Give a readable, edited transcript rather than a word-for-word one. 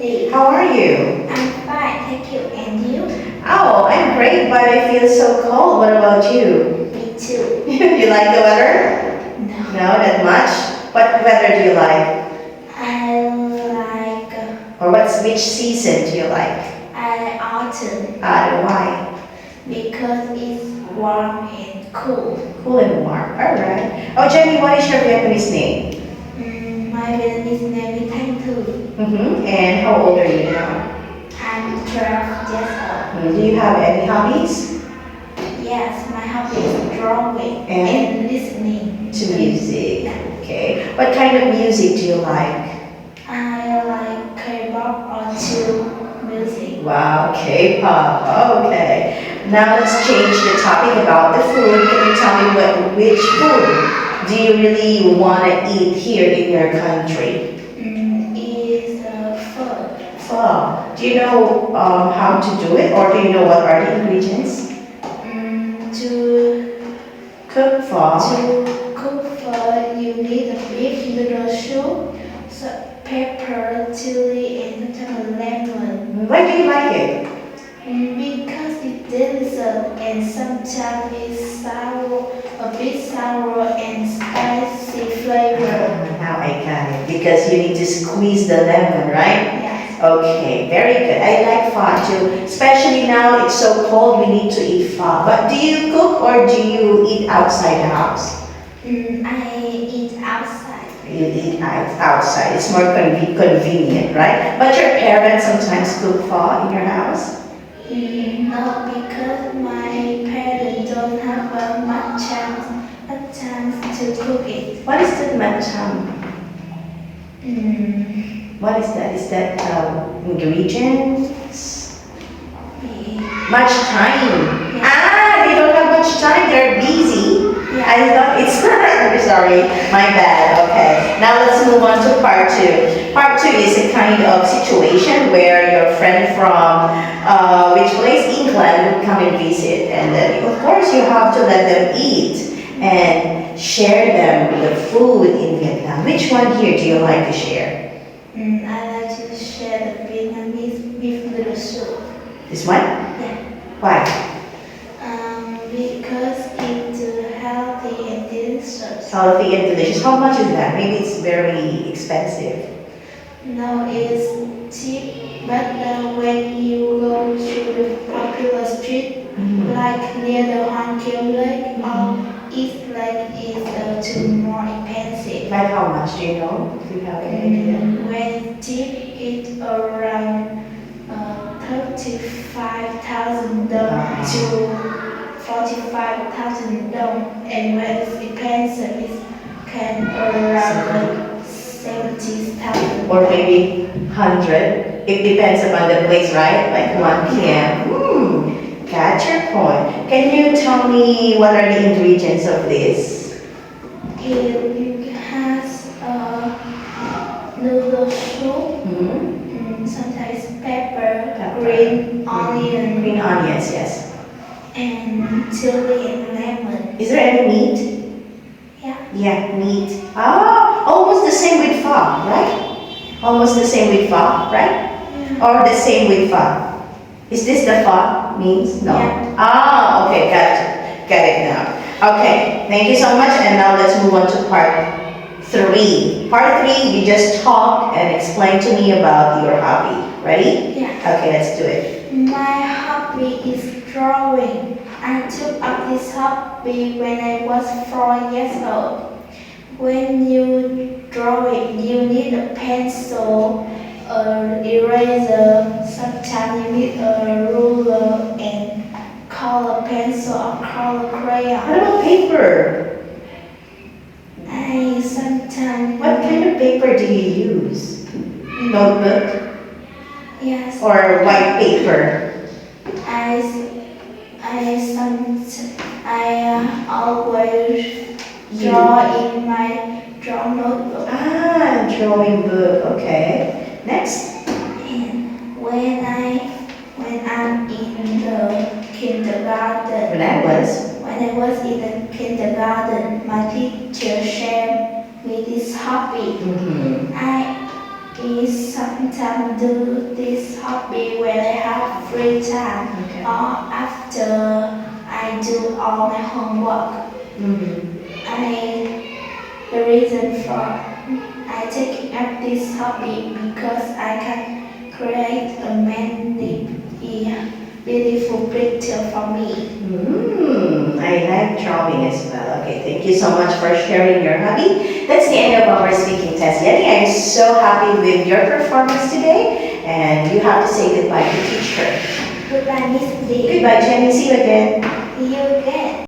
Cindy. How are you? I'm fine, thank you. And you? Oh, I'm great, but I feel so cold. What about you? Me too. You like the weather? No. No, not much. What weather do you like? I like Or which season do you like? autumn Why? because it's warm and cool. Cool and warm. All right. Oh, Jenny, what is your Vietnamese name? My Vietnamese name is Thanh Thư. And how old are you now? I'm 12 years old. Do you have any hobbies? Yes, my hobby is drawing And? and listening To music. Okay. What kind of music do you like? I like K-pop or chill music. Wow, K-pop. Okay. Now let's change the topic about the food. Can you tell me which food do you really want to eat here in your country? Is food. Pho. Do you know how to do it, or do you know what are the ingredients? To Cook pho. cook food, you need a beef noodle soup, pepper, chili, and sometimes lemon. Why do you like it? Because it's delicious and sometimes it's sour, a bit sour and spicy flavor. Now I got it. Because you need to squeeze the lemon, right? Yes. Okay, very good. I like pho too. Especially now it's so cold, we need to eat pho. But do you cook or do you eat outside the house? I eat outside. You eat outside. It's more convenient, right? But your parents sometimes cook pho in your house? No, because my parents don't have much chance to cook it. What is that mancham? Mm, What is that? Is that ingredients? yeah. Much time. They don't have much time. They're busy. Yeah. I thought it's sorry, my bad. Okay. Now let's move on to part two. Part two is a kind of situation where your friend from which place, England, would come and visit, and then of course you have to let them eat and share them the food in Vietnam. Which one here do you like to share? I like to share the Vietnamese beef noodle soup. This one? Yeah. Why? Because it's healthy and delicious. Healthy and delicious. How much is that? Maybe it's very expensive. No, it's cheap, but when you go to the popular street, like near the Hoàng Kiều Lake or East Lake, is too more expensive. Like how much? Do you know? Do you have any idea? When cheap, it's around 35,000 dong to 45,000 dong, and when it's expensive, it can around 70,000. Or maybe 100. It depends upon the place, right? Like 1 p.m. Got your point. Can you tell me what are the ingredients of this? It has noodle soup, sometimes pepper, green onion, Green onions, yes. and chili and lemon. Is there any meat? Yeah. Yeah, meat. Almost the same with pho, right? Almost the same with pho, right? Or the same with pho. Is this the pho means? No. Yeah. Okay, got it now. Okay, thank you so much. And now let's move on to part three. Part three, you just talk and explain to me about your hobby. Ready? Yeah. Okay, let's do it. My hobby is drawing. I took up this hobby when I was 4 years old. When you draw it, you need a pencil, an eraser, sometimes you need a ruler and color pencil or color What crayon. about paper? I sometimes What kind of paper do you use? Notebook yes. or white paper? I always draw in my draw notebook. Drawing book. Okay. Next. And when I'm in the kindergarten, When when I was in the kindergarten, my teacher shared me this hobby. I sometimes sometimes do this hobby when I have free time Okay. or after I do all my homework. The reason for I taking up this hobby because I can create a many beautiful picture for me. I like drawing as well. Okay, thank you so much for sharing your hobby. That's the end of our speaking test. Yeti, I'm so happy with your performance today, and you have to say goodbye to teacher. Goodbye, Miss D. Goodbye, Jenny. See you again. See you again.